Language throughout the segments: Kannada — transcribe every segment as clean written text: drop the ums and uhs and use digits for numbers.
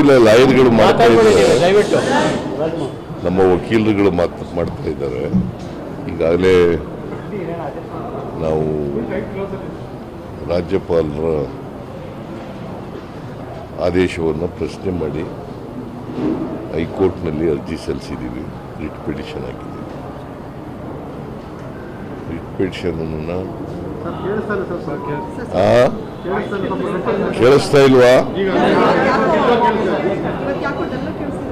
ಗೊತ್ತಿಲ್ಲ, ಲಾಯರ್ಗಳು ಮಾಡ್ತಾ ಇದ್ದಾರೆ, ನಮ್ಮ ವಕೀಲರುಗಳು ಮಾಡ್ತಾ ಇದ್ದಾರೆ. ಈಗಾಗಲೇ ನಾವು ರಾಜ್ಯಪಾಲರ ಆದೇಶವನ್ನು ಪ್ರಶ್ನೆ ಮಾಡಿ ಹೈಕೋರ್ಟ್ನಲ್ಲಿ ಅರ್ಜಿ ಸಲ್ಲಿಸಿದ್ದೀವಿ, ರಿಟ್ ಪಿಟಿಷನ್ ಹಾಕಿದ್ದೀವಿ. ರಿಟ್ ಪಿಟಿಷನನ್ನು ಕೇಳಿಸ್ತಾ ಇಲ್ವಾ?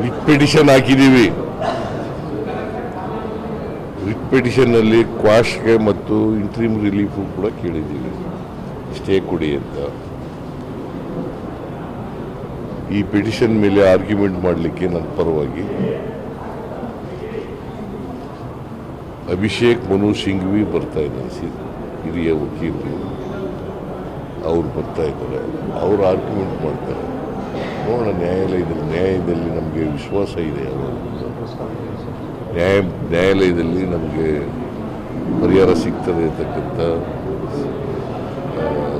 ರಿಟ್ ಪಿಟಿಷನ್ ಹಾಕಿದ್ದೀವಿ. ರಿಟ್ ಪಿಟಿಷನ್ನಲ್ಲಿ ಕ್ವಾಶ್ಗೆ ಮತ್ತು ಇಂಟ್ರೀಮ್ ರಿಲೀಫು ಕೂಡ ಕೇಳಿದ್ದೀವಿ, ಸ್ಟೇ ಕೊಡಿ ಅಂತ. ಈ ಪಿಟಿಷನ್ ಮೇಲೆ ಆರ್ಗ್ಯುಮೆಂಟ್ ಮಾಡಲಿಕ್ಕೆ ನನ್ನ ಪರವಾಗಿ ಅಭಿಷೇಕ್ ಮನು ಸಿಂಘ್ವಿ ಬರ್ತಾ ಇದ್ದಾರೆ, ಹಿರಿಯ ವಕೀಲರು. ಅವ್ರು ಬರ್ತಾ ಇದ್ದಾರೆ, ಅವರು ಆರ್ಗ್ಯುಮೆಂಟ್ ಮಾಡ್ತಾರೆ. ನೋಡೋಣ, ನ್ಯಾಯಾಲಯದಲ್ಲಿ ನಮಗೆ ವಿಶ್ವಾಸ ಇದೆ. ನ್ಯಾಯಾಲಯದಲ್ಲಿ ನಮಗೆ ಪರಿಹಾರ ಸಿಗ್ತದೆ ಅಂತಕ್ಕಂಥ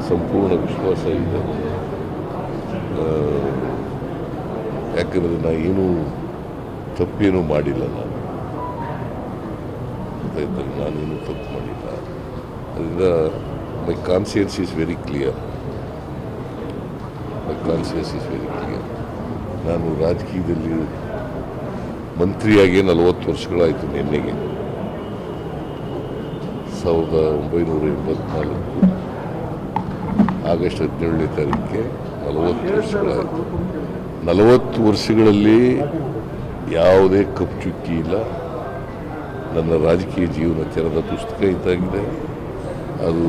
ಸಂಪೂರ್ಣ ವಿಶ್ವಾಸ ಇದೆ. ಯಾಕಂದರೆ ನಾನೇನು ತಪ್ಪೇನೂ ಮಾಡಿಲ್ಲ, ನಾನೇನು ತಪ್ಪು ಮಾಡಿಲ್ಲ. ಅದರಿಂದ ಮೈ ಕಾನ್ಸಿಯನ್ಸ್ ಈಸ್ ವೆರಿ ಕ್ಲಿಯರ್. ನಾನು ರಾಜಕೀಯದಲ್ಲಿ ಮಂತ್ರಿಯಾಗಿ 40 ವರ್ಷಗಳಾಯಿತು. ನಿನ್ನೆಗೆ 1984 ಆಗಸ್ಟ್ 17ನೇ ತಾರೀಕಿಗೆ 40 ವರ್ಷಗಳಾಯಿತು. 40 ವರ್ಷಗಳಲ್ಲಿ ಯಾವುದೇ ಕಪ್ಪು ಚುಕ್ಕಿ ಇಲ್ಲ. ನನ್ನ ರಾಜಕೀಯ ಜೀವನ ತೆರೆದ ಪುಸ್ತಕ ಇದ್ದಾಗಿದೆ. ಅದು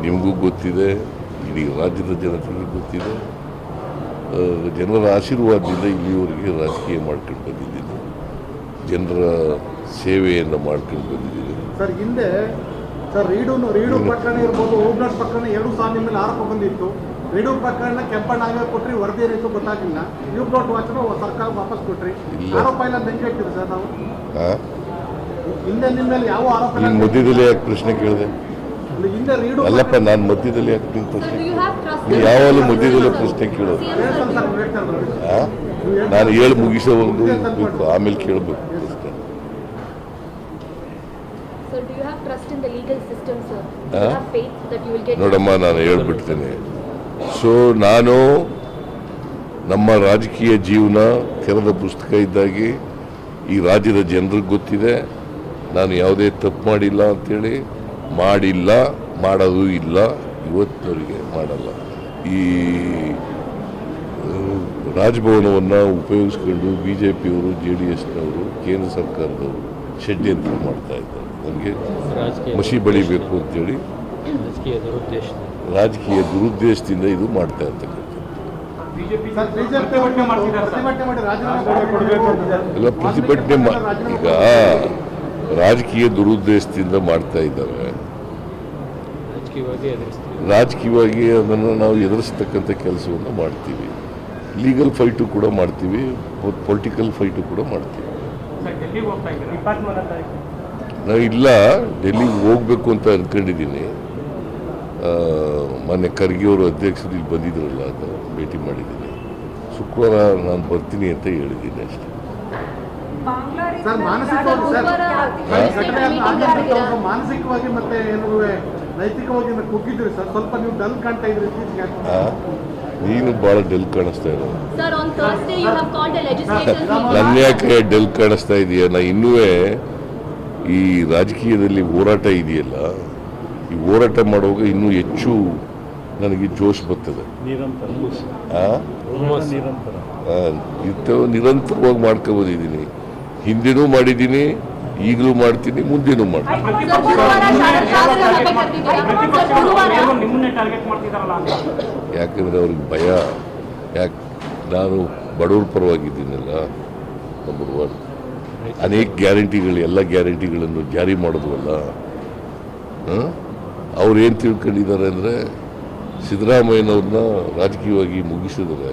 ನಿಮಗೂ ಗೊತ್ತಿದೆ, ಇಡೀ ರಾಜ್ಯದ ಜನತೆಗೆ ಗೊತ್ತಿದೆ. ಜನರ ಆಶೀರ್ವಾದದಿಂದ ಇಲ್ಲಿಯವರೆಗೆ ರಾಜಕೀಯ ಮಾಡ್ಕೊಂಡು ಬಂದಿದ್ದೀನಿ, ಜನರ ಸೇವೆಯನ್ನು ಮಾಡ್ಕೊಂಡು ಬಂದಿದ್ದೀನಿ. ಸರ್, ಹಿಂದೆ ರೀಡು ಪ್ರಕರಣ ಇರ್ಬೋದು, ಓಬ್ಲಾಟ್ ಪ್ರಕರಣ 2 ಸಾಲ ನಿಮ್ಮ ಮೇಲೆ ಆರೋಪ ಬಂದಿತ್ತು. ರೀಡು ಪ್ರಕರಣ ಕೆಂಪಣ್ಣಗೆ ಕೊಟ್ರಿ, ವರದಿ ಏನಿತ್ತು ಗೊತ್ತಾಗಿಲ್ಲ. ಓಬ್ಲಾಟ್ ವಾಚನ ಸರ್ಕಾರ ವಾಪಸ್ ಕೊಟ್ರಿ, ಆರೋಪ ಎಲ್ಲ ಬೆಂಕಿ ಹಾಕ್ತಿದೆ ಸರ್. ನಾವು ಹಿಂದೆ ನಿಮ್ಮ ಮೇಲೆ ಯಾವ ಆರೋಪ? ನೀನು ಮಧ್ಯದಲ್ಲಿ ಯಾಕೆ ಪ್ರಶ್ನೆ ಕೇಳಿದೆ? ಅಲ್ಲಪ್ಪ, ನಾನು ಮಧ್ಯದಲ್ಲಿ ಯಾಕೆ ನಿನ್ನ ಪ್ರಶ್ನೆ? ನೀವು ಯಾವಾಗಲೂ ಮಧ್ಯದಲ್ಲೇ ಪ್ರಶ್ನೆ ಕೇಳೋದು. ನಾನು ಹೇಳಿ ಮುಗಿಸೋವರೆಗೂ ಇರಬೇಕು, ಆಮೇಲೆ ಕೇಳಬೇಕು ಪ್ರಶ್ನೆ. ನೋಡಮ್ಮ, ನಾನು ಹೇಳ್ಬಿಡ್ತೇನೆ. ಸೊ ನಾನು ನಮ್ಮ ರಾಜಕೀಯ ಜೀವನ ತೆರೆದ ಪುಸ್ತಕ ಇದ್ದಾಗಿ ಈ ರಾಜ್ಯದ ಜನರಿಗೆ ಗೊತ್ತಿದೆ. ನಾನು ಯಾವುದೇ ತಪ್ಪು ಮಾಡಿಲ್ಲ ಅಂಥೇಳಿ, ಮಾಡಿಲ್ಲ, ಮಾಡೋದು ಇಲ್ಲ, ಇವತ್ತಿನವರೆಗೆ ಮಾಡಲ್ಲ. ಈ ರಾಜಭವನವನ್ನು ಉಪಯೋಗಿಸ್ಕೊಂಡು BJPಯವರು, JDSನವರು, ಕೇಂದ್ರ ಸರ್ಕಾರದವರು ಷಡ್ಯಂತ್ರ ಮಾಡ್ತಾ ಇದ್ದಾರೆ. ನನಗೆ ಮಸಿ ಬಳಿಬೇಕು ಅಂತೇಳಿ ರಾಜಕೀಯ ದುರುದ್ದೇಶದಿಂದ ಇದು ಮಾಡ್ತಾ ಇರ್ತಕ್ಕಂಥ ಎಲ್ಲ ಪ್ರತಿಭಟನೆ. ಈಗ ರಾಜಕೀಯ ದುರುದ್ದೇಶದಿಂದ ಮಾಡ್ತಾ ಇದ್ದಾರೆ. ರಾಜಕೀಯವಾಗಿ ಅದನ್ನು ನಾವು ಎದುರಿಸ್ತಕ್ಕಂಥ ಕೆಲಸವನ್ನು ಮಾಡ್ತೀವಿ. ಲೀಗಲ್ ಫೈಟು ಕೂಡ ಮಾಡ್ತೀವಿ, ಪೊಲಿಟಿಕಲ್ ಫೈಟು ಕೂಡ ಮಾಡ್ತೀವಿ. ನಾವು ಇಲ್ಲ, ಡೆಲ್ಲಿಗೆ ಹೋಗ್ಬೇಕು ಅಂತ ಅಂದ್ಕೊಂಡಿದ್ದೀನಿ. ಮೊನ್ನೆ ಖರ್ಗೆ ಅವರು ಅಧ್ಯಕ್ಷರು ಇಲ್ಲಿ ಬಂದಿದ್ರಲ್ಲ, ಅಂತ ಭೇಟಿ ಮಾಡಿದ್ದೀನಿ. ಶುಕ್ರವಾರ ನಾನು ಬರ್ತೀನಿ ಅಂತ ಹೇಳಿದ್ದೀನಿ ಅಷ್ಟೇ. ಮಾನಸಿಕವಾಗಿ ಮತ್ತೆ ನೈತಿಕವಾಗಿ ಕುಗ್ಗಿದ್ರಿ ಸರ್, ಸ್ವಲ್ಪ ನೀವು ಡಲ್ ಕಾಣ್ತಾ ಇದ್ರಿ. ನೀನು ಬಹಳ ಡಲ್ ಕಾಣಿಸ್ತಾ ಇರೋ. ನನ್ನ ಯಾಕೆ ಡಲ್ ಕಾಣಿಸ್ತಾ ಇದೆಯಾ? ನಾ ಇನ್ನೂ ಈ ರಾಜಕೀಯದಲ್ಲಿ ಹೋರಾಟ ಇದೆಯಲ್ಲ, ಈ ಹೋರಾಟ ಮಾಡುವಾಗ ಇನ್ನೂ ಹೆಚ್ಚು ನನಗೆ ಜೋಶ್ ಬರ್ತದೆ. ನಿರಂತರವಾಗಿ ಮಾಡ್ಕೊಬೋದಿದ್ದೀನಿ. ಹಿಂದೆನೂ ಮಾಡಿದ್ದೀನಿ, ಈಗಲೂ ಮಾಡ್ತೀನಿ, ಮುಂದೆನೂ ಮಾಡ್ತೀನಿ. ಯಾಕಂದರೆ ಅವ್ರಿಗೆ ಭಯ. ಯಾಕೆ? ನಾನು ಬಡವ್ರ ಪರವಾಗಿದ್ದೀನಲ್ಲ, ನಂಬರ್ 1. ಅನೇಕ ಗ್ಯಾರಂಟಿಗಳು, ಎಲ್ಲ ಗ್ಯಾರಂಟಿಗಳನ್ನು ಜಾರಿ ಮಾಡೋದವಲ್ಲ. ಅವ್ರು ಏನು ತಿಳ್ಕೊಂಡಿದ್ದಾರೆ ಅಂದರೆ, ಸಿದ್ದರಾಮಯ್ಯನವ್ರನ್ನ ರಾಜಕೀಯವಾಗಿ ಮುಗಿಸಿದರೆ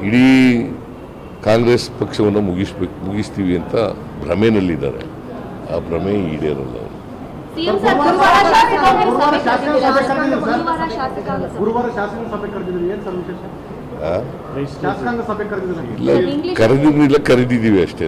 ಇಡೀ ಕಾಂಗ್ರೆಸ್ ಪಕ್ಷವನ್ನು ಮುಗಿಸ್ತೀವಿ ಅಂತ ಭ್ರಮೆನಲ್ಲಿದ್ದಾರೆ. ಆ ಭ್ರಮೆ ಈಡೇರಲ್ಲ ಅವರು. ಸಿಎಂ ಸರ್ ಗುರುವಾರ ಶಾಸಕಾಂಗ ಸಭೆ ಕರೆದಿದ್ರು ಏನ್ ಸರ್ ವಿಶೇಷ? ಆ? ಶಾಸಕಾಂಗ ಸಭೆ ಕರೆದಿದ್ರು ಇಲ್ಲ ಕರೆದಿರಲಿಲ್ಲ, ಕರೆದಿದ್ದೀವಿ ಅಷ್ಟೇ.